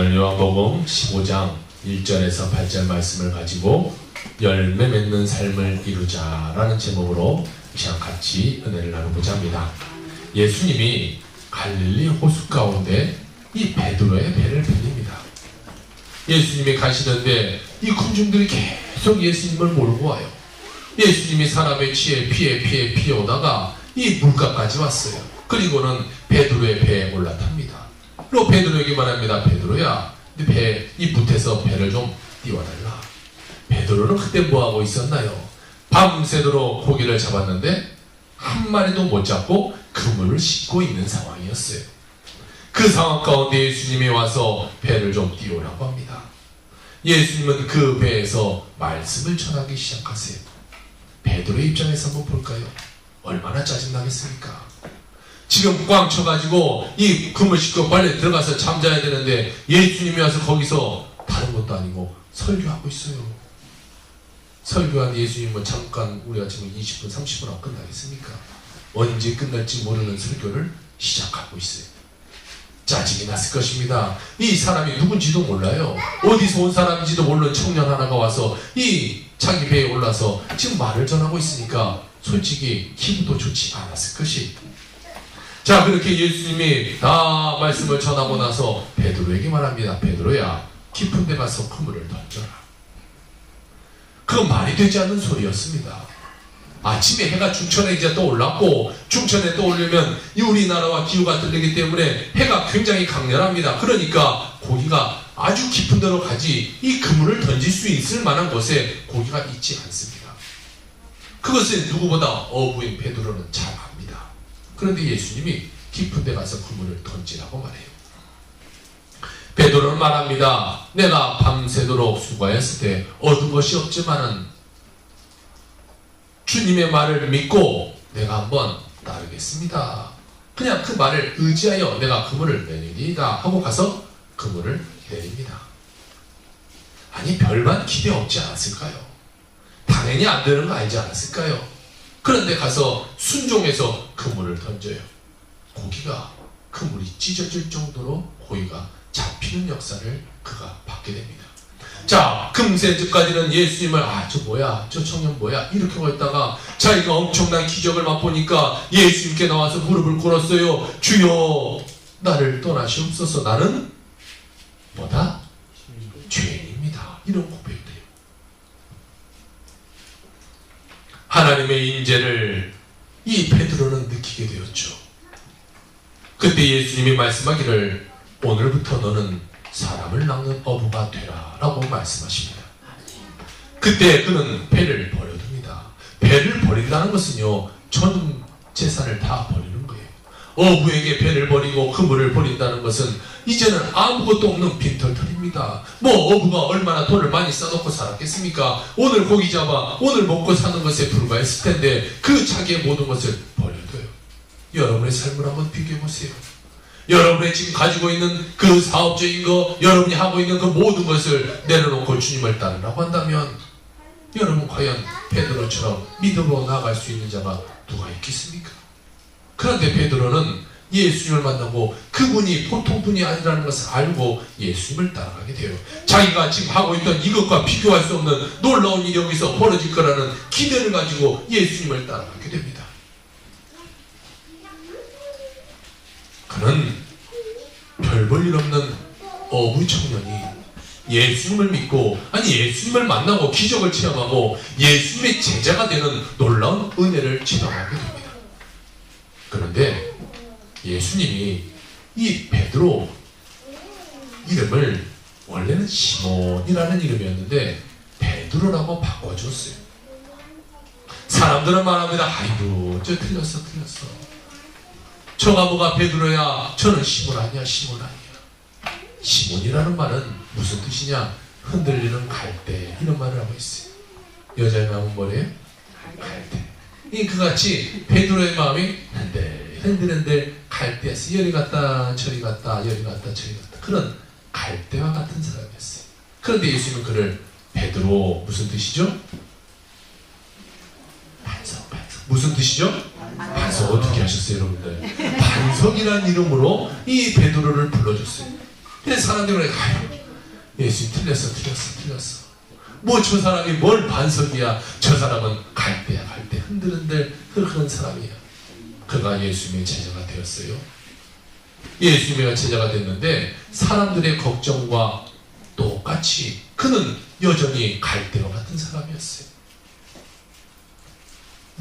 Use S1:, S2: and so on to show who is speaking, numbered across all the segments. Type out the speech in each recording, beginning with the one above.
S1: 오늘 요한복음 15장 1절에서 8절 말씀을 가지고 열매 맺는 삶을 이루자라는 제목으로 이 시간 같이 은혜를 나누고자 합니다. 예수님이 갈릴리 호수 가운데 이 베드로의 배를 빌립니다. 예수님이 가시는데 이 군중들이 계속 예수님을 모르고 와요. 예수님이 사람의 피해 오다가 이 물가까지 왔어요. 그리고는 베드로의 배에 올라탑니다. 그리고 베드로에게 말합니다. 베드로야, 이 붓에서 배를 좀 띄워달라. 베드로는 그때 뭐하고 있었나요? 밤새도록 고기를 잡았는데 한 마리도 못 잡고 그물을 싣고 있는 상황이었어요. 그 상황 가운데 예수님이 와서 배를 좀 띄우라고 합니다. 예수님은 그 배에서 말씀을 전하기 시작하세요. 베드로의 입장에서 한번 볼까요? 얼마나 짜증나겠습니까? 지금 꽝 쳐가지고 이 그물 싣고 빨리 들어가서 잠자야 되는데 예수님이 와서 거기서 다른 것도 아니고 설교하고 있어요. 설교한 예수님은 잠깐 우리가 지금 20분 30분 안 끝나겠습니까? 언제 끝날지 모르는 설교를 시작하고 있어요. 짜증이 났을 것입니다. 이 사람이 누군지도 몰라요. 어디서 온 사람인지도 모르는 청년 하나가 와서 이 자기 배에 올라서 지금 말을 전하고 있으니까 솔직히 기분도 좋지 않았을 것이. 자, 그렇게 예수님이 다 말씀을 전하고 나서 베드로에게 말합니다. 베드로야, 깊은 데 가서 그물을 던져라. 그건 말이 되지 않는 소리였습니다. 아침에 해가 중천에 이제 떠올랐고, 중천에 떠오르면 이 우리나라와 기후가 틀리기 때문에 해가 굉장히 강렬합니다. 그러니까 고기가 아주 깊은 데로 가지 이 그물을 던질 수 있을 만한 곳에 고기가 있지 않습니다. 그것을 누구보다 어부인 베드로는 잘 압니다. 그런데 예수님이 깊은 데 가서 그물을 던지라고 말해요. 베드로는 말합니다. 내가 밤새도록 수고했을 때 얻은 것이 없지만은 주님의 말을 믿고 내가 한번 따르겠습니다. 그냥 그 말을 의지하여 내가 그물을 내리리다 하고 가서 그물을 내립니다. 아니, 별반 기대 없지 않았을까요? 당연히 안 되는 거 알지 않았을까요? 그런데 가서 순종해서 그물을 던져요. 고기가 그물이 찢어질 정도로 고기가 잡히는 역사를 그가 받게 됩니다. 자, 금세까지는 예수님을 저 뭐야, 저 청년 뭐야 이렇게 하고 있다가 자기가 엄청난 기적을 맛보니까 예수님께 나와서 무릎을 꿇었어요. 주여, 나를 떠나시옵소서. 나는 뭐다? 죄인입니다. 이런 고백이 돼요. 하나님의 인재를 이 베드로는 느끼게 되었죠. 그때 예수님이 말씀하기를 오늘부터 너는 사람을 낚는 어부가 되라 라고 말씀하십니다. 그때 그는 배를 버려둡니다. 배를 버린다는 것은요, 전 재산을 다 버리는 거예요. 어부에게 배를 버리고 그물을 버린다는 것은 이제는 아무것도 없는 빈털털입니다. 뭐 어부가 얼마나 돈을 많이 써놓고 살았겠습니까? 오늘 고기 잡아 오늘 먹고 사는 것에 불과했을 텐데 그 자기의 모든 것을 버려둬요. 여러분의 삶을 한번 비교해보세요. 여러분이 지금 가지고 있는 그 사업적인 거, 여러분이 하고 있는 그 모든 것을 내려놓고 주님을 따르라고 한다면 여러분 과연 베드로처럼 믿음으로 나아갈 수 있는 자가 누가 있겠습니까? 그런데 베드로는 예수님을 만나고 그분이 보통 분이 아니라는 것을 알고 예수님을 따라가게 돼요. 자기가 지금 하고 있던 이것과 비교할 수 없는 놀라운 일이 여기서 벌어질 거라는 기대를 가지고 예수님을 따라가게 됩니다. 그는 별 볼 일 없는 어부 청년이 예수님을 믿고, 예수님을 만나고 기적을 체험하고 예수님의 제자가 되는 놀라운 은혜를 체험하게 됩니다. 그런데 예수님이 이 베드로 이름을 원래는 시몬이라는 이름이었는데 베드로라고 바꿔줬어요. 사람들은 말합니다. 아이고, 저 틀렸어. 저가 뭐가 베드로야? 저는 시몬 아니야. 시몬이라는 말은 무슨 뜻이냐? 흔들리는 갈대, 이런 말을 하고 있어요. 여자의 마음은 뭐래요? 갈대. 그같이 베드로의 마음이 흔들흔들 갈대였어요. 여리 갔다 저리 갔다 그런 갈대와 같은 사람이었어요. 그런데 예수님은 그를 베드로, 무슨 뜻이죠? 반석. 무슨 뜻이죠? 반석. 어떻게 하셨어요, 여러분들? 반석이라는 이름으로 이 베드로를 불러줬어요. 근데 사람들이 그래, 예수님 틀렸어. 뭐 저 사람이 뭘 반석이야. 저 사람은 갈대야. 흔들흔들 그런 사람이야. 그가 예수님의 제자가 되었어요. 예수님의 제자가 됐는데 사람들의 걱정과 똑같이 그는 여전히 갈대와 같은 사람이었어요.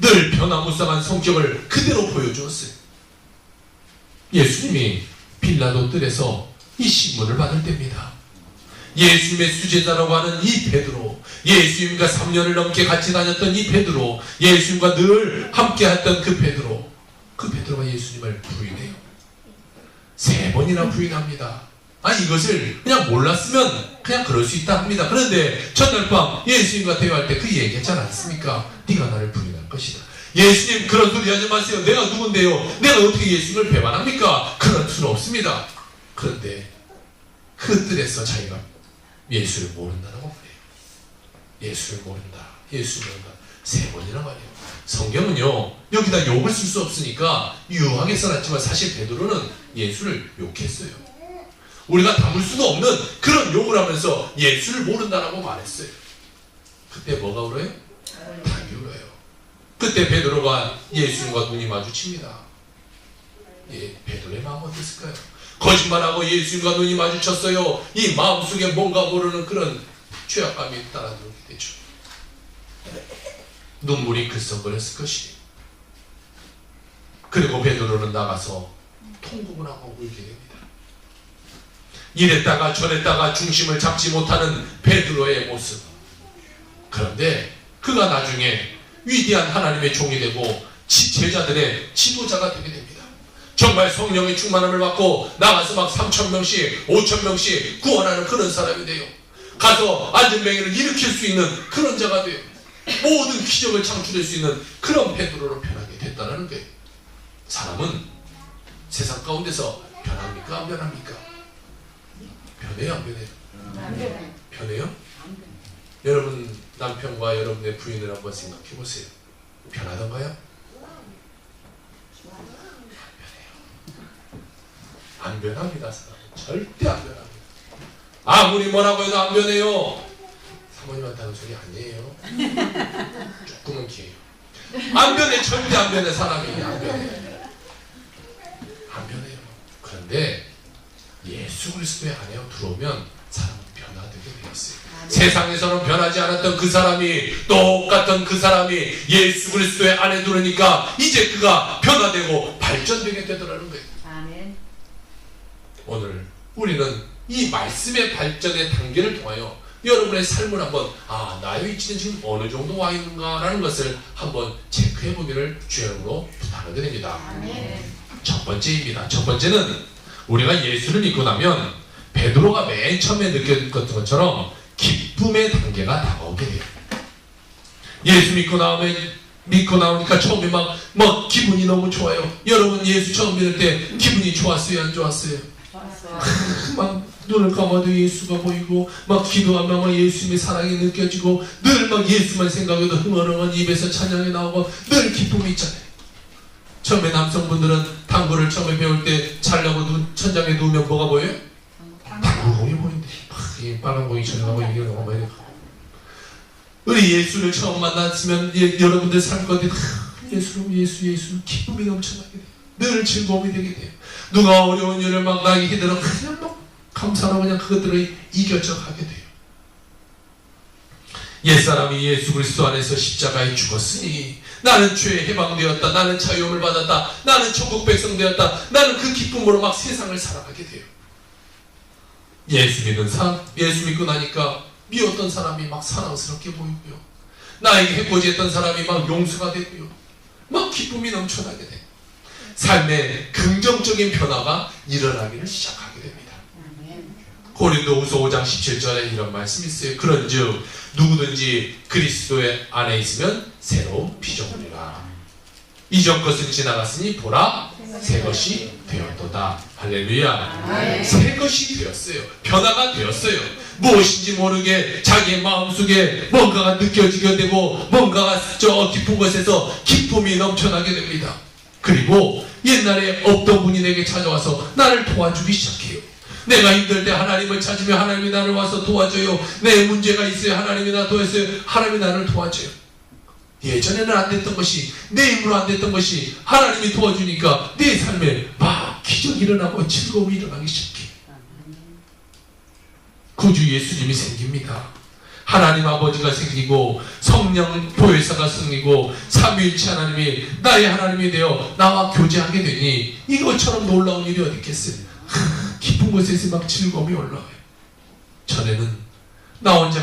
S1: 늘 변화무쌍한 성격을 그대로 보여주었어요. 예수님이 빌라도 뜰에서 이 신문을 받을 때입니다. 예수님의 수제자라고 하는 이 베드로, 예수님과 3년을 넘게 같이 다녔던 이 베드로, 예수님과 늘 함께 했던 그 베드로가 예수님을 부인해요. 3번이나 부인합니다. 이것을 그냥 몰랐으면 그냥 그럴 수 있다 합니다. 그런데 첫날 밤 예수님과 대화할 때 그 얘기했지 않았습니까? 네가 나를 부인할 것이다. 예수님 그런 소리 하지 마세요. 내가 누군데요? 내가 어떻게 예수님을 배반합니까? 그런 수는 없습니다. 그런데 그 뜰에서 자기가 예수를 모른다라고 말해요. 예수를 모른다. 3번이나 말이에요. 성경은요, 여기다 욕을 쓸 수 없으니까 유하게 써놨지만 사실 베드로는 예수를 욕했어요. 우리가 담을 수도 없는 그런 욕을 하면서 예수를 모른다라고 말했어요. 그때 뭐가 울어요? 닭이 울어요. 그때 베드로가 예수님과 눈이 마주칩니다. 베드로의 마음 어땠을까요? 거짓말하고 예수님과 눈이 마주쳤어요. 이 마음속에 뭔가 모르는 그런 죄악감이 따라들게 되죠. 눈물이 글썽거렸을 것이에요. 그리고 베드로는 나가서 통곡을 하고 울게 됩니다. 이랬다가 저랬다가 중심을 잡지 못하는 베드로의 모습. 그런데 그가 나중에 위대한 하나님의 종이 되고 제자들의 지도자가 되게 됩니다. 정말 성령의 충만함을 받고 나가서 막 3,000명씩 5,000명씩 구원하는 그런 사람이 돼요. 가서 안전뱅이를 일으킬 수 있는 그런 자가 돼요. 모든 기적을 창출할 수 있는 그런 베드로로 변하게 됐다는 거예요. 사람은 세상 가운데서 변합니까? 안 변합니까? 변해요? 안 변해요? 변해요? 여러분 남편과 여러분의 부인을 한번 생각해 보세요. 변하던가요? 안 변합니다. 사람은 절대 안 변합니다. 아무리 뭐라고 해도 안 변해요. 사모님한테 하는 소리 아니에요. 조금은 기해요. 안 변해. 절대 안 변해. 사람이 안 변해. 안 변해요. 그런데 예수 그리스도의 안에 들어오면 사람은 변화되게 되어 있어요. 세상에서는 변하지 않았던 그 사람이 똑같은 그 사람이 예수 그리스도의 안에 들어오니까 이제 그가 변화되고 발전되게 되더라는 거예요. 아멘. 오늘 우리는 이 말씀의 발전의 단계를 통하여 여러분의 삶을 한번 나의 위치는 지금 어느 정도 와 있는가라는 것을 한번 체크해 보기를 주님으로 부탁을 드립니다. 아멘. 첫 번째입니다. 첫 번째는 우리가 예수를 믿고 나면 베드로가 맨 처음에 느꼈던 것처럼 기쁨의 단계가 다가오게 돼요. 예수 믿고 나오니까 처음에 막 기분이 너무 좋아요. 여러분 예수 처음 믿을 때 기분이 좋았어요? 안 좋았어요? 좋았어요. 막 눈을 감아도 예수가 보이고 막 기도하면 막 예수님의 사랑이 느껴지고 늘 막 예수만 생각해도 흥얼흥얼 입에서 찬양이 나오고 늘 기쁨이 있잖아요. 처음에 남성분들은 당구를 처음에 배울 때 자려고 천장에 누우면 뭐가 보여요? 당구공이 보이는데 이 빨간 공이 저녁하고 이게 너무 많이 우리 예수를 처음 만났으면 여러분들 삶 가운데 예수 기쁨이 넘쳐나게 돼요. 늘 즐거움이 되게 돼요. 누가 어려운 일을 막 나에게 힘들어 그냥 막 감사하고 그냥 그것들을 이겨져 가게 돼요. 옛사람이 예수 그리스도 안에서 십자가에 죽었으니 나는 죄에 해방되었다. 나는 자유함을 받았다. 나는 천국 백성 되었다. 나는 그 기쁨으로 막 세상을 살아가게 돼요. 예수 믿고 나니까 미웠던 사람이 막 사랑스럽게 보이고요. 나에게 해코지했던 사람이 막 용서가 되고요. 막 기쁨이 넘쳐나게 돼요. 삶의 긍정적인 변화가 일어나기를 시작하게 됩니다. 고린도후서 5장 17절에 이런 말씀이 있어요. 그런즉 누구든지 그리스도의 안에 있으면 새로운 피조물이라. 이전 것은 지나갔으니 보라 새 것이 되었도다. 할렐루야. 새 것이 되었어요. 변화가 되었어요. 무엇인지 모르게 자기의 마음속에 뭔가가 느껴지게 되고 뭔가가 저 깊은 곳에서 기쁨이 넘쳐나게 됩니다. 그리고 옛날에 없던 분이 내게 찾아와서 나를 도와주기 시작해요. 내가 힘들 때 하나님을 찾으며 하나님이 나를 와서 도와줘요. 내 문제가 있어요. 하나님이 나 도와줘요. 하나님이 나를 도와줘요. 예전에는 안 됐던 것이, 내 힘으로 안 됐던 것이 하나님이 도와주니까 내 삶에 막 기적이 일어나고 즐거움이 일어나기 시작해. 구주 예수님이 생깁니다. 하나님 아버지가 생기고 성령 보혜사가 생기고 삼위일체 하나님이 나의 하나님이 되어 나와 교제하게 되니 이것처럼 놀라운 일이 어디 있겠어요. 깊은 곳에서 막 즐거움이 올라와요. 전에는 나 혼자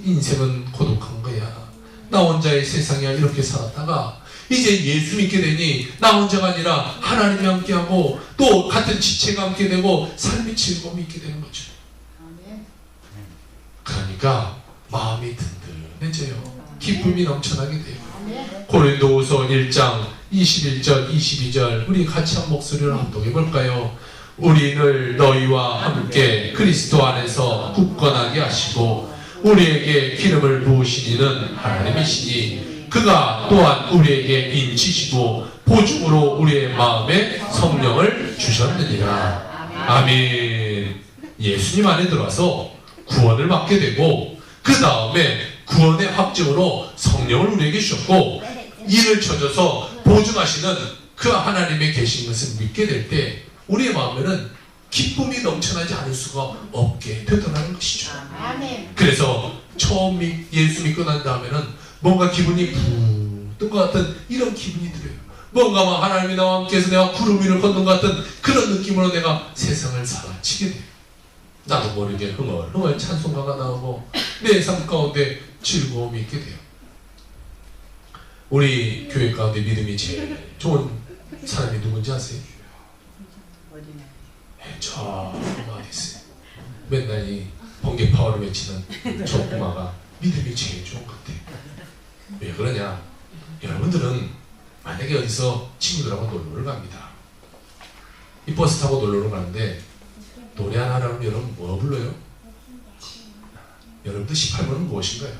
S1: 인생은 고독한 거야, 나 혼자의 세상이야, 이렇게 살았다가 이제 예수 믿게 되니 나 혼자가 아니라 하나님이 함께하고 또 같은 지체가 함께 되고 삶의 즐거움이 있게 되는 거죠. 그러니까 마음이 든든해져요. 기쁨이 넘쳐나게 돼요. 고린도후서 1장 21절 22절 우리 같이 한 목소리로 합독해 볼까요? 우리를 너희와 함께 그리스도 안에서 굳건하게 하시고 우리에게 기름을 부으신 이는 하나님이시니 그가 또한 우리에게 인치시고 보증으로 우리의 마음에 성령을 주셨느니라. 아멘. 예수님 안에 들어와서 구원을 받게 되고 그 다음에 구원의 확증으로 성령을 우리에게 주셨고 이를 쳐줘서 보증하시는 그 하나님의 계신 것을 믿게 될 때 우리의 마음에는 기쁨이 넘쳐나지 않을 수가 없게 되더라는 것이죠. 그래서 처음 예수 믿고 난 다음에는 뭔가 기분이 붕 뜬 것 같은 이런 기분이 들어요. 뭔가 막 하나님이 나와 함께해서 내가 구름 위를 걷는 것 같은 그런 느낌으로 내가 세상을 살아치게 돼요. 나도 모르게 흥얼흥얼 찬송가가 나오고 내 삶 가운데 즐거움이 있게 돼요. 우리 교회 가운데 믿음이 제일 좋은 사람이 누군지 아세요? 저 어디 있어요? 맨날 이 번개 파워를 외치는 저 꼬마가 믿음이 제일 좋은 것 같아요. 왜 그러냐? 여러분들은 만약에 어디서 친구들하고 놀러를 갑니다. 이 버스 타고 놀러를 가는데 노래 하나 하라면 여러분 뭐 불러요? 여러분들 18번은 무엇인가요?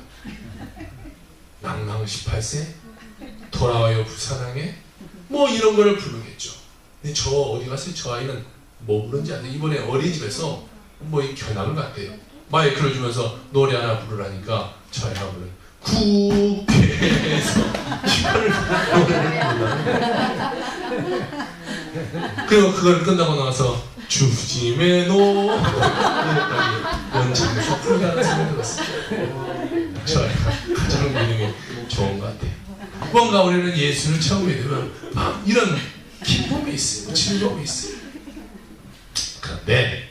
S1: 낭낭 18세? 돌아와요 부산항에? 뭐 이런 거를 부르겠죠. 근데 저 어디 갔어요? 저 아이는 뭐 부른지 아세요? 이번에 어린이집에서 뭐 이 견학을 갔대요. 마이크를 주면서 노래 하나 부르라니까 저 아이가 부르요. 국회에서 이거를 그리고 그걸 끝나고 나서 주짐의 노 원장에서 풀가는 소리 들었어요. 저 아이가 가장 믿음이 좋은 것 같아요. 뭔가 우리는 예수를 처음 믿으면 막 이런 기쁨이 있어요. 즐거움이 있어요. 그런데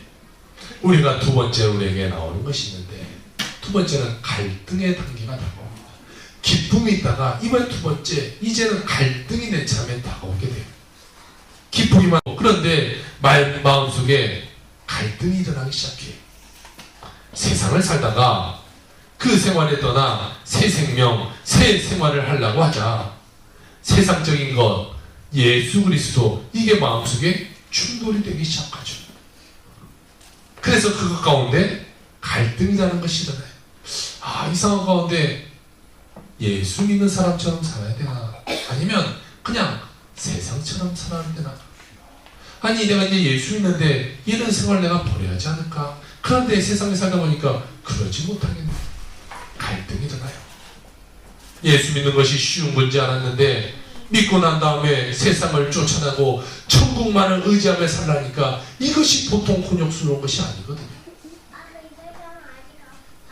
S1: 우리가 두 번째 우리에게 나오는 것이 있는데 두 번째는 갈등의 단계가 다가옵니다. 기쁨이 있다가 이번 두 번째 이제는 갈등이 내 참에 다가오게 돼요. 기쁘기만 하고 그런데 마음속에 갈등이 일어나기 시작해요. 세상을 살다가 그 생활에 떠나 새 생명, 새 생활을 하려고 하자 세상적인 것, 예수 그리스도 이게 마음속에 충돌이 되기 시작하죠. 그래서 그것 가운데 갈등이라는 것이 일어나요. 이 상황 가운데 예수 믿는 사람처럼 살아야 되나? 아니면 그냥 세상처럼 살아야 되나? 아니 내가 이제 예수 믿는데 이런 생활 내가 버려야 하지 않을까? 그런데 세상에 살다 보니까 그러지 못하겠네. 갈등이 일어나요. 예수 믿는 것이 쉬운 건지 알았는데 믿고 난 다음에 세상을 쫓아나고 천국만을 의지하며 살라니까 이것이 보통 곤욕스러운 것이 아니거든요.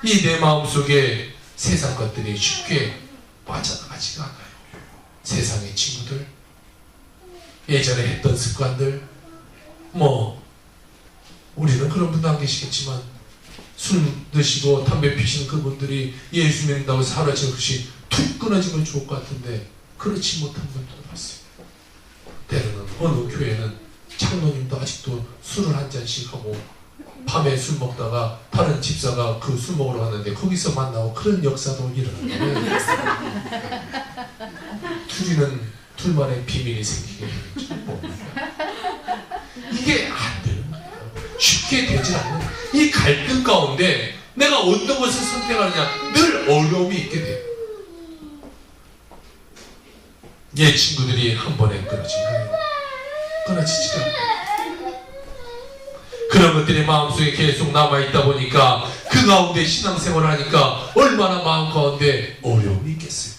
S1: 이 내 마음속에 세상 것들이 쉽게 빠져나가지가 않아요. 세상의 친구들, 예전에 했던 습관들, 우리는 그런 분도 안 계시겠지만 술 드시고 담배 피시는 그분들이 예수 믿는다고 사라지는 것이 툭 끊어지면 좋을 것 같은데 그렇지 못한 분들도 봤어요. 때로는 어느 교회는 장로님도 아직도 술을 한 잔씩 하고 밤에 술 먹다가 다른 집사가 그 술 먹으러 갔는데 거기서 만나고 그런 역사도 일어나요. 둘만의 비밀이 생기게 되겠죠. 이게 안 되는 거예요. 쉽게 되지 않는 이 갈등 가운데 내가 어떤 것을 선택하느냐 늘 어려움이 있게 돼요. 얘 친구들이 한 번에 끊어진 거예요. 끊어지지가 않아요. 그런 것들이 마음속에 계속 남아있다 보니까 그 가운데 신앙생활을 하니까 얼마나 마음 가운데 어려움이 있겠어요.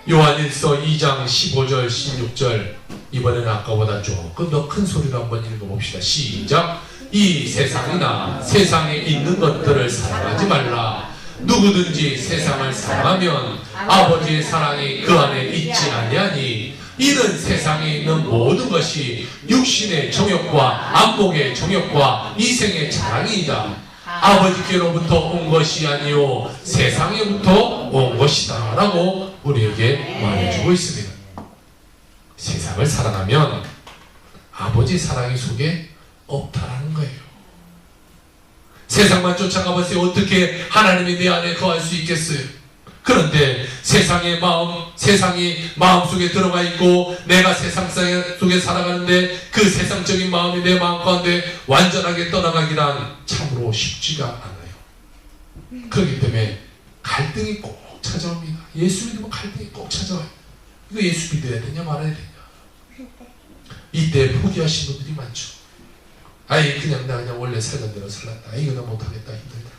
S1: 요한일서 2장 15절 16절 이번에는 아까보다 조금 더 큰 소리로 한번 읽어봅시다. 시작. 이 세상이나 세상에 있는 것들을 사랑하지 말라. 누구든지 세상을 사랑하면 아버지의 사랑이 그 안에 있지 아니하니 이는 세상에 있는 모든 것이 육신의 정욕과 안목의 정욕과 이생의 자랑이다. 아버지께로부터 온 것이 아니요 세상에부터 온 것이다 라고 우리에게 말해주고 있습니다. 세상을 사랑하면 아버지 사랑이 속에 없다라는 거예요. 세상만 쫓아가보세요. 어떻게 하나님이 내 안에 거할 수 있겠어요? 그런데 세상의 마음, 세상이 마음속에 들어가 있고 내가 세상 속에 살아가는데 그 세상적인 마음이 내 마음 가운데 완전하게 떠나가기란 참으로 쉽지가 않아요. 그렇기 때문에 갈등이 꼭 찾아옵니다. 예수 믿으면 갈등이 꼭 찾아와요. 이거 예수 믿어야 되냐 말아야 되냐. 이때 포기하신 분들이 많죠. 아이 그냥 나 그냥 원래 살던 대로 살았다. 이거 나 못하겠다. 힘들다.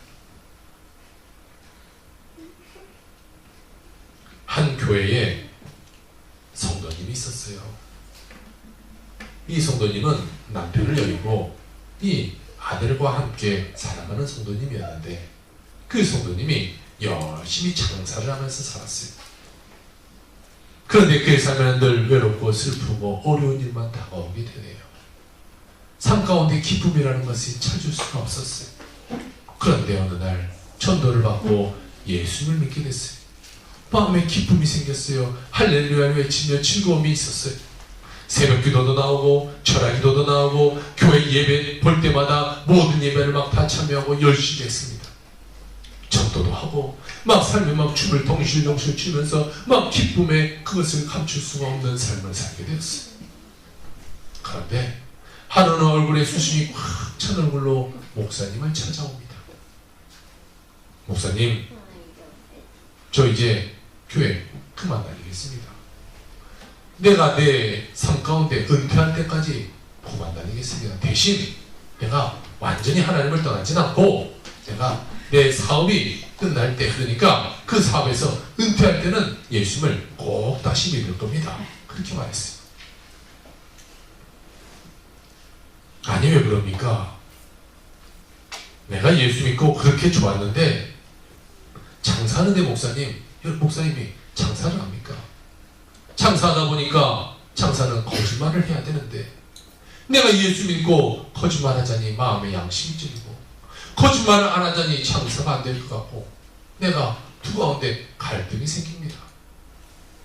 S1: 한 교회에 성도님이 있었어요. 이 성도님은 남편을 여의고 이 아들과 함께 살아가는 성도님이었는데 그 성도님이 열심히 장사를 하면서 살았어요. 그런데 그의 삶에는 늘 외롭고 슬프고 어려운 일만 다가오게 되네요. 삶 가운데 기쁨이라는 것을 찾을 수가 없었어요. 그런데 어느 날 전도를 받고 예수를 믿게 됐어요. 마음에 기쁨이 생겼어요. 할렐루야를 외치며 즐거움이 있었어요. 새벽 기도도 나오고 철야 기도도 나오고 교회 예배 볼 때마다 모든 예배를 막 다 참여하고 열심히 했습니다. 전도도 하고 막 삶에 막 춤을 덩실덩실 추면서 막 기쁨에 그것을 감출 수가 없는 삶을 살게 되었어요. 그런데 하루는 얼굴에 수심이 꽉 찬 얼굴로 목사님을 찾아옵니다. 목사님, 저 이제 교회 그만 다니겠습니다. 내가 내 삶 가운데 은퇴할 때까지 그만 다니겠습니다. 대신 내가 완전히 하나님을 떠나진 않고 내가 내 사업이 끝날 때 그러니까 그 사업에서 은퇴할 때는 예수님을 꼭 다시 믿을 겁니다. 그렇게 말했어요. 아니 왜 그럽니까? 내가 예수 믿고 그렇게 좋았는데 장사하는데 목사님이 장사를 합니까? 장사하다 보니까 장사는 거짓말을 해야 되는데 내가 예수 믿고 거짓말하자니 마음의 양심이 찔리고 거짓말을 안 하자니 장사가 안 될 것 같고 내가 두 가운데 갈등이 생깁니다.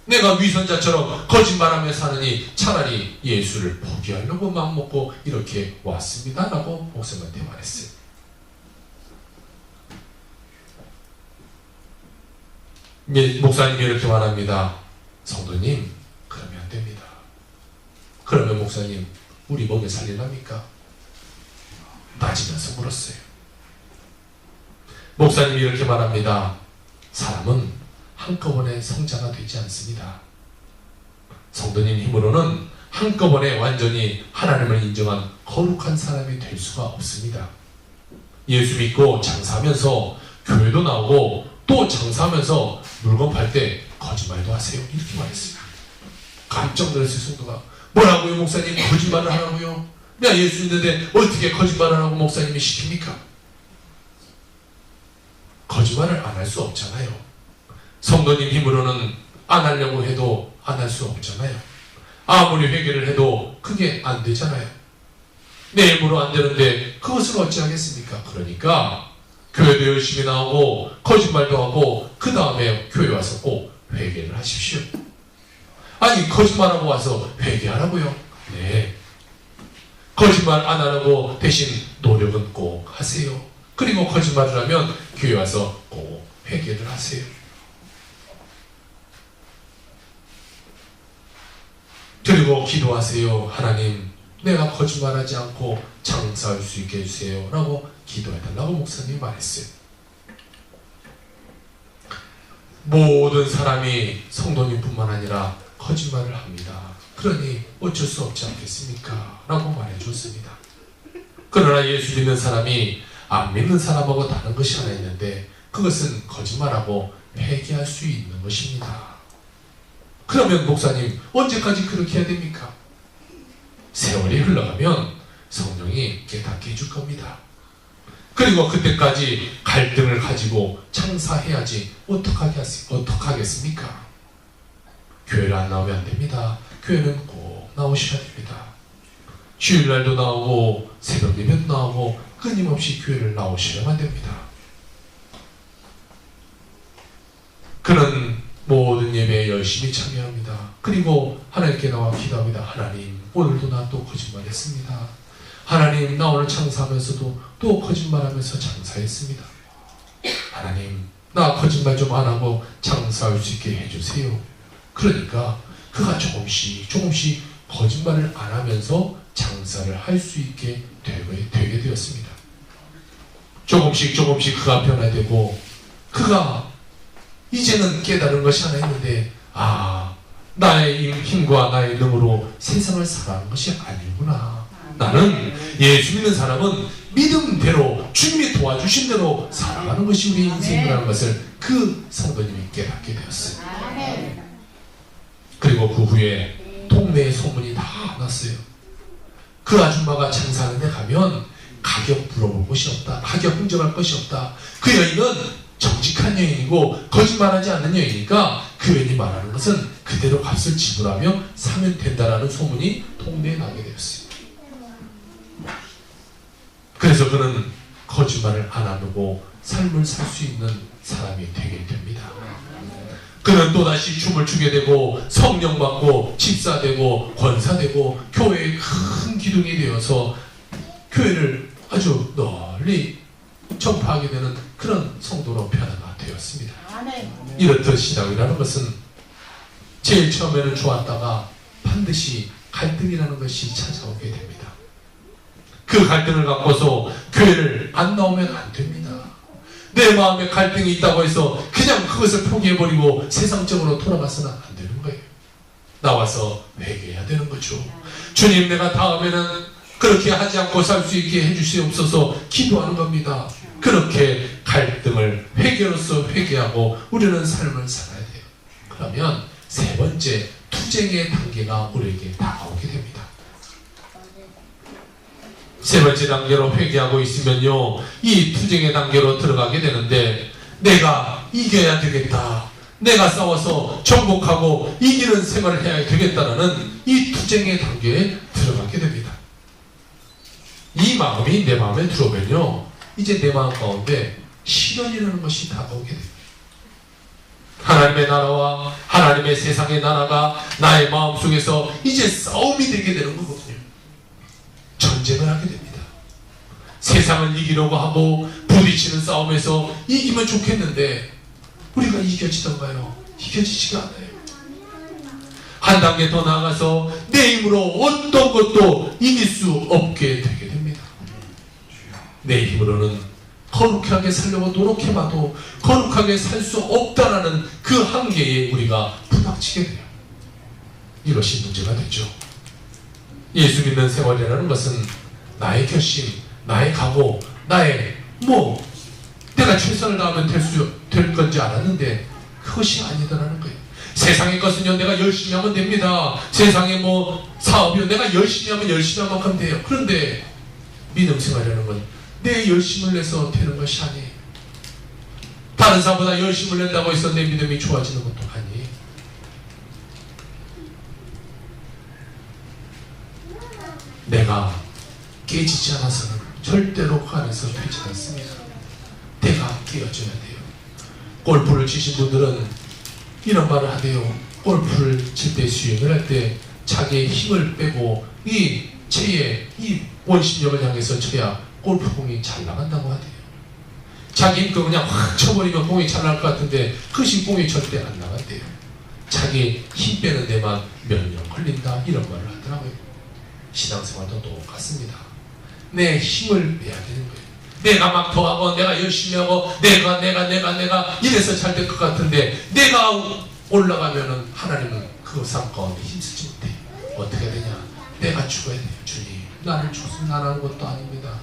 S1: 내가 위선자처럼 거짓말하며 사느니 차라리 예수를 포기하려고 마음먹고 이렇게 왔습니다 라고 목사님한테 말했어요. 목사님이 이렇게 말합니다. 성도님, 그러면 안 됩니다. 그러면 목사님, 우리 먹여 살리랍니까? 따지면서 물었어요. 목사님이 이렇게 말합니다. 사람은 한꺼번에 성자가 되지 않습니다. 성도님 힘으로는 한꺼번에 완전히 하나님을 인정한 거룩한 사람이 될 수가 없습니다. 예수 믿고 장사하면서 교회도 나오고 또 장사하면서 물건 팔 때 거짓말도 하세요. 이렇게 말했어요. 깜짝 놀랐어요. 성도가. 뭐라고요 목사님? 거짓말을 하라고요? 내가 예수 믿는데 어떻게 거짓말을 하라고 목사님이 시킵니까? 거짓말을 안 할 수 없잖아요. 성도님 힘으로는 안 하려고 해도 안 할 수 없잖아요. 아무리 회개를 해도 그게 안 되잖아요. 내 힘으로 안 되는데 그것을 어찌 하겠습니까? 그러니까 교회도 열심히 나오고 거짓말도 하고 그 다음에 교회 와서 꼭 회개를 하십시오. 아니 거짓말하고 와서 회개하라고요? 네. 거짓말 안 하라고 대신 노력은 꼭 하세요. 그리고 거짓말을 하면 교회 와서 꼭 회개를 하세요. 그리고 기도하세요. 하나님, 내가 거짓말하지 않고 장사할 수 있게 해주세요 라고 기도해달라고 목사님이 말했어요. 모든 사람이 성도님뿐만 아니라 거짓말을 합니다. 그러니 어쩔 수 없지 않겠습니까? 라고 말해줬습니다. 그러나 예수 믿는 사람이 안 믿는 사람하고 다른 것이 하나 있는데 그것은 거짓말하고 회개할 수 있는 것입니다. 그러면 목사님 언제까지 그렇게 해야 됩니까? 세월이 흘러가면 성령이 깨닫게 해줄 겁니다. 그리고 그때까지 갈등을 가지고 장사해야지 어떡하겠습니까? 교회를 안 나오면 안 됩니다. 교회는 꼭 나오셔야 됩니다. 주일날도 나오고 새벽 예배도 나오고 끊임없이 교회를 나오셔야만 됩니다. 그는 모든 예배에 열심히 참여합니다. 그리고 하나님께 나와 기도합니다. 하나님, 오늘도 나 또 거짓말했습니다. 하나님, 나 오늘 장사하면서도 또 거짓말하면서 장사했습니다. 하나님, 나 거짓말 좀 안 하고 장사할 수 있게 해주세요. 그러니까 그가 조금씩 거짓말을 안 하면서 장사를 할 수 있게 되게 되었습니다. 조금씩 그가 변화되고 그가 이제는 깨달은 것이 하나 있는데, 나의 힘과 나의 능으로 세상을 살아가는 것이 아니구나. 나는 예수 믿는 사람은 믿음대로 주님이 도와주신 대로 살아가는 것이 우리 인생이라는 것을 그 성도님이 깨닫게 되었어요. 그리고 그 후에 동네에 소문이 다 났어요. 그 아줌마가 장사하는 데 가면 가격 물어볼 것이 없다. 가격 흥정할 것이 없다. 그 여인은 정직한 여인이고 거짓말하지 않는 여인이니까 그 여인이 말하는 것은 그대로 값을 지불하며 사면 된다라는 소문이 동네에 나게 되었어요. 그래서 그는 거짓말을 안 하고 삶을 살 수 있는 사람이 되게 됩니다. 그는 또다시 춤을 추게 되고 성령 받고 집사되고 권사되고 교회의 큰 기둥이 되어서 교회를 아주 널리 전파하게 되는 그런 성도로 변화가 되었습니다. 이렇듯 신앙이라는 것은 제일 처음에는 좋았다가 반드시 갈등이라는 것이 찾아오게 됩니다. 그 갈등을 갖고서 교회를 안 나오면 안 됩니다. 내 마음에 갈등이 있다고 해서 그냥 그것을 포기해버리고 세상적으로 돌아가서는 안 되는 거예요. 나와서 회개해야 되는 거죠. 주님, 내가 다음에는 그렇게 하지 않고 살 수 있게 해주시옵소서 기도하는 겁니다. 그렇게 갈등을 회개로서 회개하고 우리는 삶을 살아야 돼요. 그러면 세 번째 투쟁의 단계가 우리에게 다가오게 됩니다. 세 번째 단계로 회개하고 있으면요, 이 투쟁의 단계로 들어가게 되는데, 내가 이겨야 되겠다, 내가 싸워서 정복하고 이기는 생활을 해야 되겠다라는 이 투쟁의 단계에 들어가게 됩니다. 이 마음이 내 마음에 들어오면요, 이제 내 마음 가운데 실현이라는 것이 다가오게 됩니다. 하나님의 나라와 하나님의 세상의 나라가 나의 마음속에서 이제 싸움이 되게 되는 거거든요. 전쟁을 하게 됩니다. 세상을 이기려고 하고 부딪히는 싸움에서 이기면 좋겠는데 우리가 이겨지던가요? 이겨지지가 않아요. 한 단계 더 나아가서 내 힘으로 어떤 것도 이길 수 없게 되게 됩니다. 내 힘으로는 거룩하게 살려고 노력해봐도 거룩하게 살 수 없다라는 그 한계에 우리가 부닥치게 돼요. 이것이 문제가 되죠. 예수 믿는 생활이라는 것은 나의 결심, 나의 각오, 나의 내가 최선을 다하면 될 건지 알았는데 그것이 아니더라는 거예요. 세상의 것은요, 내가 열심히 하면 됩니다. 세상의 사업이요, 내가 열심히 하면 열심히 한 만큼 돼요. 그런데 믿음 생활이라는 건 내 열심을 내서 되는 것이 아니에요. 다른 사람보다 열심을 낸다고 해서 내 믿음이 좋아지는 것도 아니에요. 내가 깨지지 않아서는 절대로 그 안에서 되지 않습니다. 내가 깨어져야 돼요. 골프를 치신 분들은 이런 말을 하대요. 골프를 칠 때, 스윙을 할 때 자기의 힘을 빼고 이 채에 이 원심력을 향해서 쳐야 골프공이 잘 나간다고 하대요. 자기 힘껏 그냥 확 쳐버리면 공이 잘 나갈 것 같은데 그 공이 절대 안 나간대요. 자기 힘 빼는 데만 몇 년 걸린다, 이런 말을 하더라고요. 신앙생활도 똑같습니다. 내 힘을 빼야 되는 거예요. 내가 막 더하고 내가 열심히 하고 내가 이래서 잘 될 것 같은데 내가 올라가면은 하나님은 그 삶 가운데 힘쓰지 못해. 어떻게 되냐? 내가 죽어야 돼요. 주님, 나를 죽순하라는 것도 아닙니다.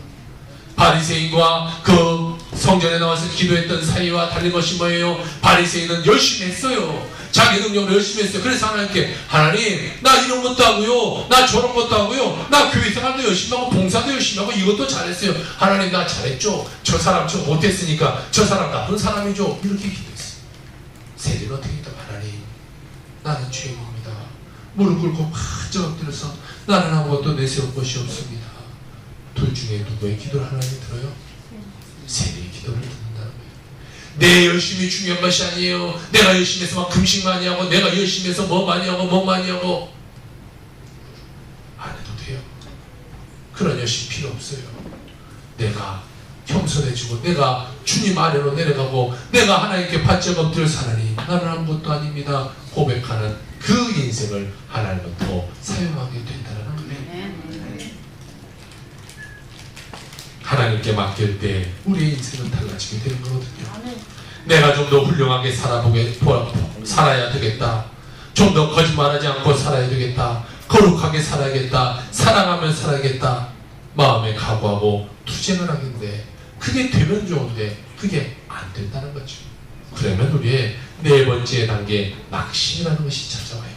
S1: 바리새인과 그 성전에 나와서 기도했던 사이와 다른 것이 뭐예요? 바리새인은 열심히 했어요. 자기 능력으로 열심히 했어요. 그래서 하나님께, 하나님, 나 이런 것도 하고요, 나 저런 것도 하고요, 나 교회 생활도 열심히 하고 봉사도 열심히 하고 이것도 잘했어요. 하나님, 나 잘했죠? 저 사람 저 못했으니까 저 사람 나쁜 사람이죠? 이렇게 기도했어요. 세리는 어떻게 했다? 하나님, 나는 죄인입니다. 무릎 꿇고 바짝 엎드려서 나는 아무것도 내세울 것이 없습니다. 둘 중에 누구의 기도를 하나님 들어요? 세리의 기도를 듣는다는 거예요. 내 열심이 중요한 것이 아니에요. 내가 열심히 해서 막 금식 많이 하고, 내가 열심히 해서 뭐 많이 하고 뭐 많이 하고 안 해도 돼요. 그런 열심 필요 없어요. 내가 겸손해지고, 내가 주님 아래로 내려가고, 내가 하나님께 바짝 엎드려서, 하나님, 나는 아무것도 아닙니다 고백하는 그 인생을 하나님은 더 사용하게 된다는 거예요. 하나님께 맡길 때 우리의 인생은 달라지게 되는 거거든요. 내가 좀 더 훌륭하게 살아야 되겠다. 좀 더 거짓말하지 않고 살아야 되겠다. 거룩하게 살아야겠다. 사랑하며 살아야겠다. 마음에 각오하고 투쟁을 하겠는데, 그게 되면 좋은데 그게 안 된다는 거죠. 그러면 우리의 네 번째 단계, 낙심이라는 것이 찾아와요.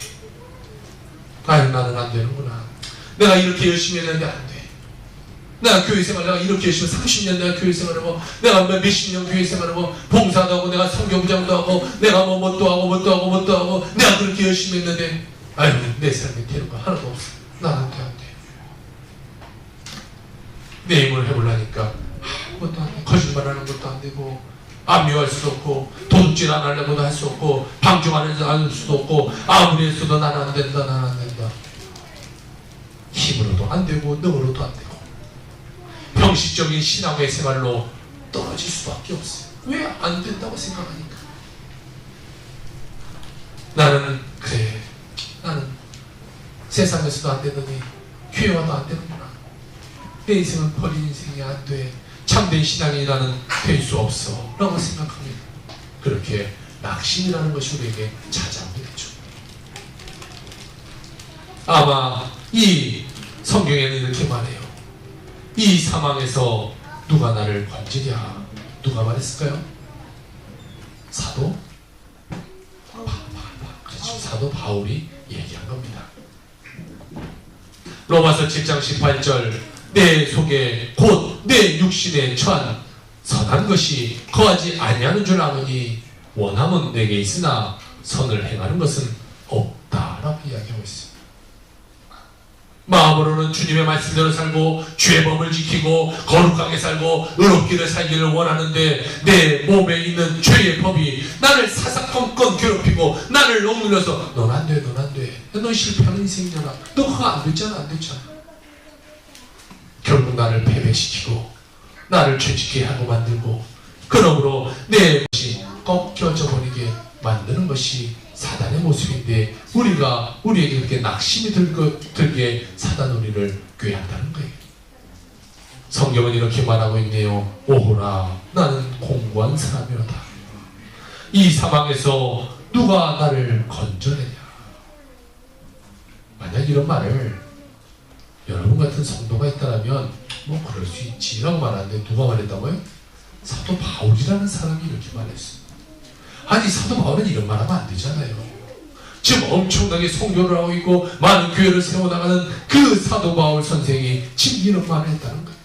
S1: 아유, 나는 안 되는구나. 내가 이렇게 열심히 했는데 안 돼. 내가 교회생활, 내가 이렇게 열심히 30년 내가 교회생활하고, 내가 몇십 년 교회생활하고, 봉사도 하고, 내가 선교부장도 하고, 내가 뭣도 하고, 내가 그렇게 열심히 했는데, 아유, 내 삶에 되는 거 하나도 없어. 나한테 안 돼. 내 힘을 해보려니까 아무것도 안 돼. 거짓말하는 것도 안 되고, 압류할 수도 없고, 도둑질 안 하려고도 할 수 없고, 방종 안 할 수도 없고, 아무리 했어도 나는 안 된다, 나는 안 된다. 힘으로도 안 되고, 능으로도 안 되고, 형식적인 신앙의 생활로 떨어질 수밖에 없어요. 왜 안 된다고 생각하니까. 나는 그래, 나는 세상에서도 안 되더니 교회 와도 안 되는구나. 내 인생은 버린 인생이 안 돼. 참된 신앙이 나는 될 수 없어 라고 생각합니다. 그렇게 낙심이라는 것이 우리에게 찾아오게 되죠. 아마 이 성경에는 이렇게 말해요. 이 상황에서 누가 나를 건지랴. 누가 말했을까요? 사도 그렇죠. 사도 바울이 얘기한 겁니다. 로마서 7장 18절, 내 속에 곧 내 육신에 처한 선한 것이 거하지 아니하는 줄 아노니 원함은 내게 있으나 선을 행하는 것은 없다라고 이야기하고 있습니다. 마음으로는 주님의 말씀대로 살고 죄범을 지키고 거룩하게 살고 의롭기를 살기를 원하는데, 내 몸에 있는 죄의 법이 나를 사사건건 괴롭히고 나를 억눌려서 넌 안 돼, 넌 안 돼, 너 실패하는 인생이잖아, 너 그거 안 됐잖아, 안 됐잖아. 결국 나를 패배시키고 나를 죄짓게 하고 만들고, 그러므로 내 것이 꺾여져 버리게 만드는 것이 사단의 모습인데, 우리에게 그렇게 낙심이 들게 사단 우리를 꾀한다는 거예요. 성경은 이렇게 말하고 있네요. 오호라, 나는 공고한 사람이로다. 이 상황에서 누가 나를 건져내냐. 만약 이런 말을 여러분 같은 성도가 있다면 뭐 그럴 수 있지 라고 말하는데, 누가 말했다고요? 사도 바울이라는 사람이 이렇게 말했어요. 아니, 사도 바울은 이런 말하면 안 되잖아요. 지금 엄청나게 선교를 하고 있고 많은 교회를 세워나가는 그 사도 바울 선생이 지금 이런 말을 했다는 거예요.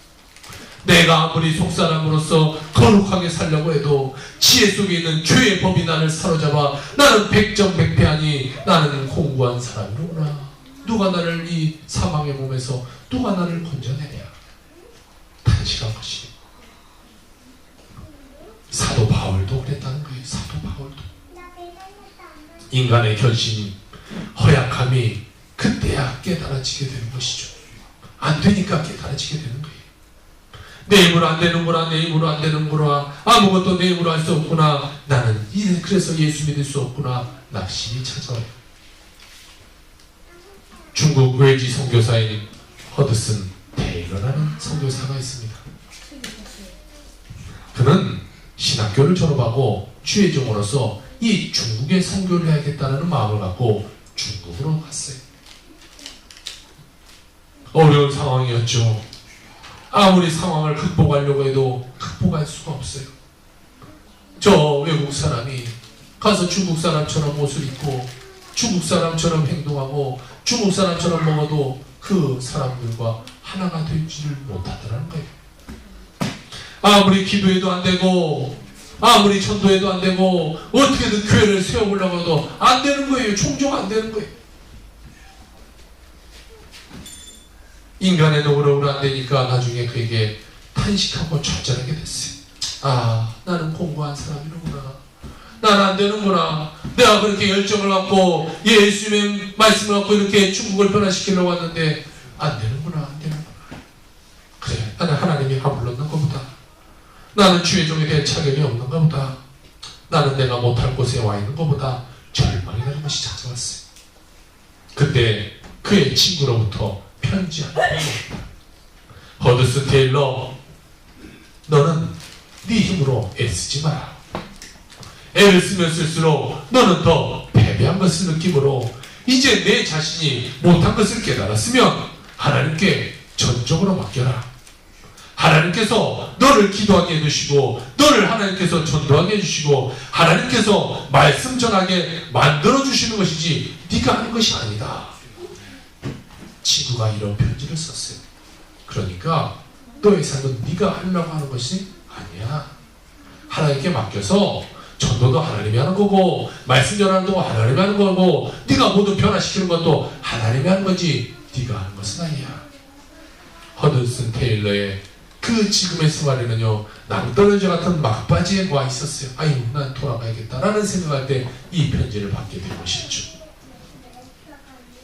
S1: 내가 아무리 속사람으로서 거룩하게 살려고 해도 지혜 속에 있는 죄의 법이 나를 사로잡아 나는 백전백패하니 나는 공고한 사람이로구나. 누가 나를 이 사망의 몸에서 누가 나를 건져내냐. 탄식한 것이 사도 바울도 그랬다는 거예요. 사도 바울도 인간의 결심, 허약함이 그때야 깨달아지게 되는 것이죠. 안 되니까 깨달아지게 되는 거예요. 내 힘으로 안 되는구나, 내 힘으로 안 되는구나, 아무것도 내 힘으로 할 수 없구나, 나는 그래서 예수 믿을 수 없구나, 낙심이 찾아와요. 중국 외지 선교사인 허드슨 테일러라는 선교사가 있습니다. 그는 신학교를 졸업하고 주의종으로서 이 중국에 선교를 해야겠다는 마음을 갖고 중국으로 갔어요. 상황이었죠. 아무리 상황을 극복하려고 해도 극복할 수가 없어요. 저 외국 사람이 가서 중국 사람처럼 옷을 입고 중국 사람처럼 행동하고 중국 사람처럼 먹어도 그 사람들과 하나가 되지를 못하더라는 거예요. 아무리 기도해도 안 되고 아무리 전도해도 안 되고 어떻게든 교회를 세워보려고 해도 안 되는 거예요. 종종 안 되는 거예요. 인간의 노력으로 안 되니까 나중에 그에게 탄식하고 좌절하게 됐어요. 아, 나는 공부한 사람이로구나. 나는 안 되는구나. 내가 그렇게 열정을 갖고 예수님의 말씀을 갖고 이렇게 중국을 변화시키려고 왔는데 안 되는구나, 안 되는구나. 그래, 나는 하나님이 아물렀는 것보다, 나는 주의 종에 대한 차견이 없는가 보다, 나는 내가 못할 곳에 와 있는 것보다 절망이라는 것이 찾아왔어요. 그때 그의 친구로부터 편지 한 통이 왔다. 허드슨 테일러, 너는 네 힘으로 애쓰지 마라. 애를 쓰면 쓸수록 너는 더 패배한 것을 느낌으로 이제 내 자신이 못한 것을 깨달았으면 하나님께 전적으로 맡겨라. 하나님께서 너를 기도하게 해주시고 너를 하나님께서 전도하게 해주시고 하나님께서 말씀 전하게 만들어주시는 것이지 네가 하는 것이 아니다. 친구가 이런 편지를 썼어요. 그러니까 너의 삶은 네가 하려고 하는 것이 아니야. 하나님께 맡겨서 전도도 하나님이 하는 거고 말씀 전하는 것도 하나님이 하는 거고 네가 모두 변화시키는 것도 하나님이 하는 거지 네가 하는 것은 아니야. 허드슨 테일러의 그 지금의 생활에는요, 낭떠러지 같은 막바지에 와 있었어요. 아유, 난 돌아가야겠다라는 생각할 때 이 편지를 받게 된 것이죠.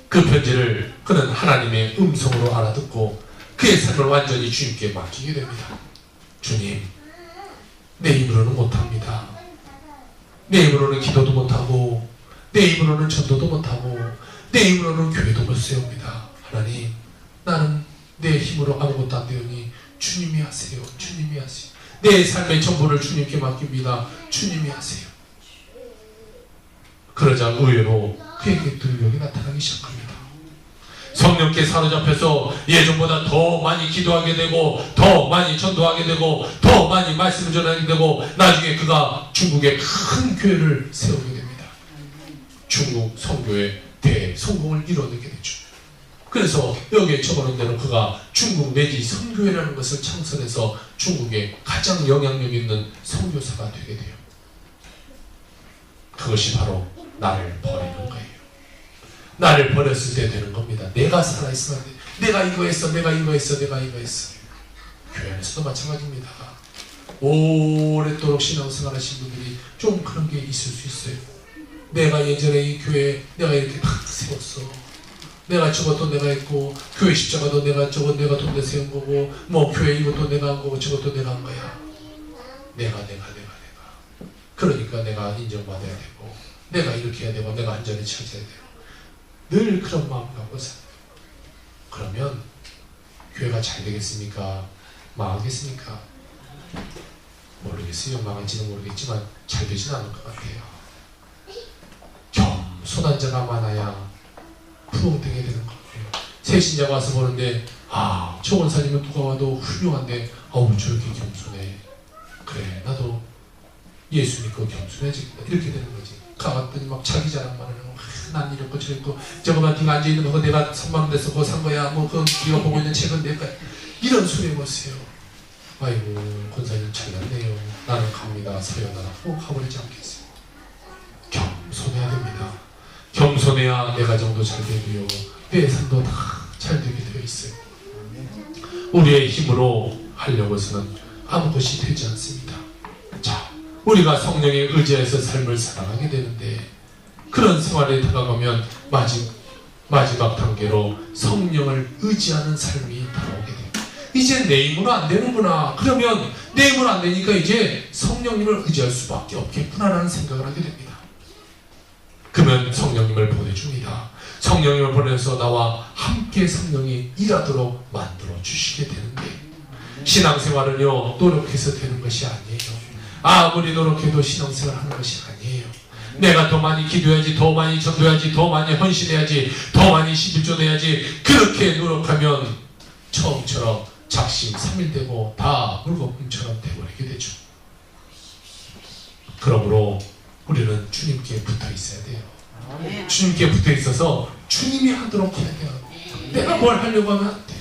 S1: 그 편지를 그는 하나님의 음성으로 알아듣고 그의 삶을 완전히 주님께 맡기게 됩니다. 주님, 내 힘으로는 못합니다. 내 힘으로는 기도도 못하고 내 힘으로는 전도도 못하고 내 힘으로는 교회도 못 세웁니다. 하나님, 나는 내 힘으로 아무것도 안 되오니 주님이 하세요. 주님이 하세요. 내 삶의 전부를 주님께 맡깁니다. 주님이 하세요. 그러자 의외로 그에게 능력이 나타나기 시작합니다. 성령께 사로잡혀서 예전보다 더 많이 기도하게 되고 더 많이 전도하게 되고 더 많이 말씀을 전하게 되고 나중에 그가 중국의 큰 교회를 세우게 됩니다. 중국 선교의 대성공을 이뤄내게 되죠. 그래서 여기에 적어놓은 대로 그가 중국 내지 선교회라는 것을 창설해서 중국에 가장 영향력 있는 선교사가 되게 돼요. 그것이 바로 나를 버리는 거예요. 나를 버렸을 때 되는 겁니다. 내가 살아있으면 안 돼. 내가 이거 했어, 내가 이거 했어, 내가 이거 했어. 교회 안에서도 마찬가지입니다. 오랫도록 신앙생활 하신 분들이 좀 그런 게 있을 수 있어요. 내가 예전에 이 교회에 내가 이렇게 딱 세웠어. 내가 저것도 내가 했고 교회 십자가도 내가 저거 내가 돈 내 세운 거고 뭐 교회 이것도 내가 한 거고 저것도 내가 한 거야. 내가 그러니까 내가 인정받아야 되고 내가 이렇게 해야 되고 내가 한 자리 차지해야 되고 늘 그런 마음 갖고 살아요. 그러면 교회가 잘 되겠습니까? 망하겠습니까? 모르겠어요. 망할지는 모르겠지만 잘 되지는 않을 것 같아요. 겸손한 자가 많아야 부흥되게 되는 거예요. 새신자가 와서 보는데 저 원사님은 누가 와도 훌륭한데 저렇게 겸손해. 그래, 나도 예수 믿고 겸손해지겠다. 이렇게 되는 거지. 가봤더니 막 자기 자랑만 하는 거. 난 이랬고 저랬고 저거만 네가 앉아있는 거 내가 3만원 내서 그거 산 거야. 뭐 그거 네가 보고 있는 책은 내 거야. 이런 소리 해보세요. 아이고, 권사님 잘났네요. 나는 갑니다. 사연하라. 가버리지 않겠어요. 겸손해야 됩니다. 겸손해야 내 가정도 잘 되고요. 내 삶도 다 잘 되게 되어 있어요. 우리의 힘으로 하려고 해서는 아무 것이 되지 않습니다. 자, 우리가 성령에 의지해서 삶을 살아가게 되는데 그런 생활에 다가가면 마지막 단계로 성령을 의지하는 삶이 다가오게 돼요. 이제 내 힘으로 안 되는구나. 그러면 내 힘으로 안 되니까 이제 성령님을 의지할 수밖에 없겠구나라는 생각을 하게 됩니다. 그러면 성령님을 보내줍니다. 성령님을 보내서 나와 함께 성령이 일하도록 만들어 주시게 되는데 신앙생활은요 노력해서 되는 것이 아니에요. 아무리 노력해도 신앙생활 하는 것이 아니에요. 내가 더 많이 기도해야지, 더 많이 전도해야지, 더 많이 헌신해야지, 더 많이 11조 내야지. 그렇게 노력하면 처음처럼 작심삼일되고 다 물거품처럼 되어버리게 되죠. 그러므로 우리는 주님께 붙어 있어야 돼요. 주님께 붙어 있어서 주님이 하도록 해야 돼요. 내가 뭘 하려고 하면 안 돼요.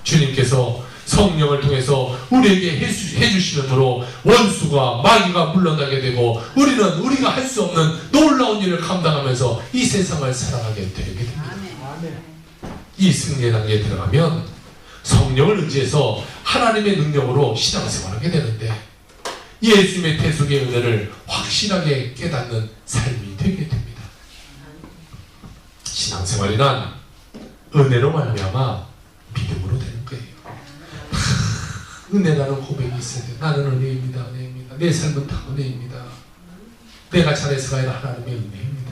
S1: 주님께서 성령을 통해서 우리에게 해주시는으로 원수가 마귀가 물러나게 되고 우리는 우리가 할 수 없는 놀라운 일을 감당하면서 이 세상을 살아가게 되게 됩니다. 이 승리의 단계에 들어가면 성령을 의지해서 하나님의 능력으로 신앙생활을 하게 되는데 예수님의 대속의 은혜를 확실하게 깨닫는 삶이 되게 됩니다. 신앙생활이란 은혜로 말미암아 믿음으로 되는 거예요. 은혜라는 고백이 있어야 돼요. 나는 은혜입니다. 은혜입니다. 내 삶은 다 은혜입니다. 내가 잘해서가 아니라 하나님의 은혜입니다.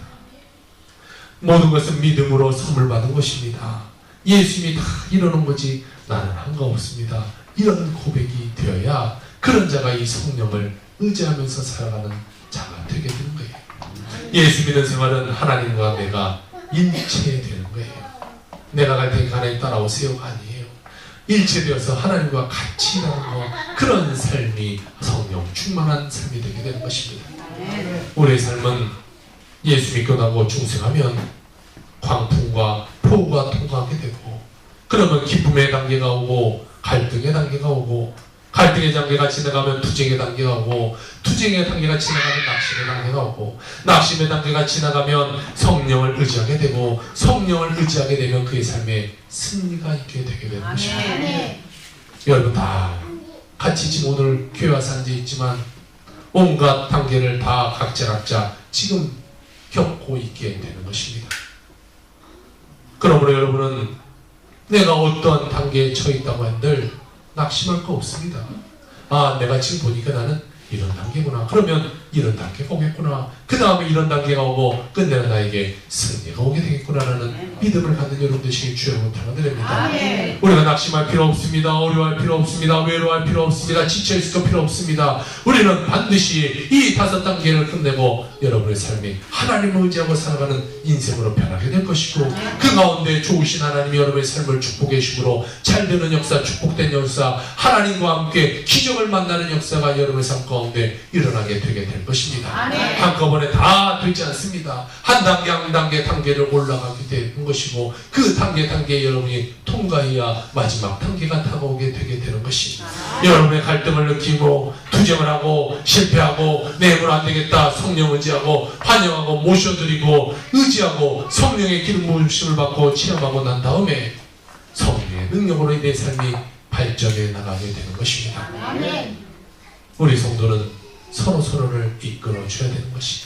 S1: 모든 것은 믿음으로 선물 받은 것입니다. 예수님이 다 이루는 거지 나는 한 거 없습니다. 이런 고백이 되어야 그런 자가 이 성령을 의지하면서 살아가는 자가 되게 되는 거예요. 예수 믿는 생활은 하나님과 내가 일체되는 거예요. 내가 갈 테니까 하나님 따라오세요가 아니에요. 일체되어서 하나님과 같이 일하는 것, 그런 삶이 성령 충만한 삶이 되게 되는 것입니다. 우리의 삶은 예수 믿고 나고 중생하면 광풍과 폭우가 통과하게 되고 그러면 기쁨의 단계가 오고 갈등의 단계가 오고 갈등의 단계가 지나가면 투쟁의 단계가 오고 투쟁의 단계가 지나가면 낙심의 단계가 오고 낙심의 단계가 지나가면 성령을 의지하게 되고 성령을 의지하게 되면 그의 삶에 승리가 있게 되게 되는 것입니다. 여러분 다 같이 지금 오늘 교회 와서 앉아있지만 온갖 단계를 다 각자 지금 겪고 있게 되는 것입니다. 그러므로 여러분은 내가 어떠한 단계에 처해있다고 한들 낙심할 거 없습니다. 아, 내가 지금 보니까 나는 이런 단계구나. 그러면 이런 단계가 오겠구나. 그 다음에 이런 단계가 오고 끝내는 나에게 승리가 오게 되겠구나라는 믿음을 갖는 여러분 되시길 주의 이름으로 축원드립니다. 우리가 낙심할 필요 없습니다. 어려워할 필요 없습니다. 외로워할 필요 없습니다. 지쳐있을 필요 없습니다. 우리는 반드시 이 5단계를 끝내고 여러분의 삶이 하나님을 의지하고 살아가는 인생으로 변하게 될 것이고 그 가운데 좋으신 하나님이 여러분의 삶을 축복해 주심으로 잘되는 역사, 축복된 역사, 하나님과 함께 기적을 만나는 역사가 여러분의 삶 가운데 일어나게 되게 될 것입니다. 한꺼번에 다 되지 않습니다. 한 단계 한 단계를 올라가게 되는 것이고 그 단계에 여러분이 통과해야 마지막 단계가 다가오게 되게 되는 것입니다. 여러분의 갈등을 느끼고 투쟁을 하고 실패하고 내물 안 되겠다 성령 의지하고 환영하고 모셔드리고 의지하고 성령의 기름 부으심을 받고 체험하고 난 다음에 성령의 능력으로 내 삶이 발전해 나가게 되는 것입니다. 우리 성도는 서로를 이끌어줘야 되는 것이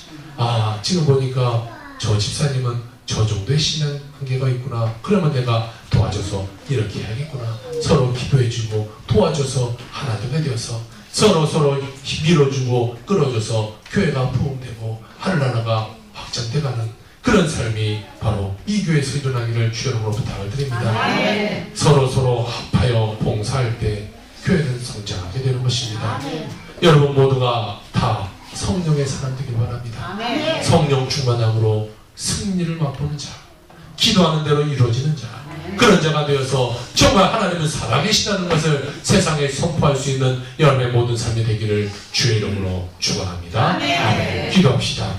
S1: 지금 보니까 저 집사님은 저 정도의 신앙 관계가 있구나. 그러면 내가 도와줘서 이렇게 해야겠구나. 서로 기도해주고 도와줘서 하나가 되어서 서로 밀어주고 끌어줘서 교회가 부흥되고 하늘나라가 확장돼가는 그런 삶이 바로 이 교회에서 일어나기를 주여로 부탁을 드립니다. 서로 합하여 봉사할 때 교회는 성장하게 되는 것입니다. 여러분 모두가 다 성령의 사람 되길 바랍니다. 성령 충만함으로 승리를 맛보는 자, 기도하는 대로 이루어지는 자, 그런 자가 되어서 정말 하나님은 살아계시다는 것을 세상에 선포할 수 있는 여러분의 모든 삶이 되기를 주의 이름으로 축원합니다. 기도합시다.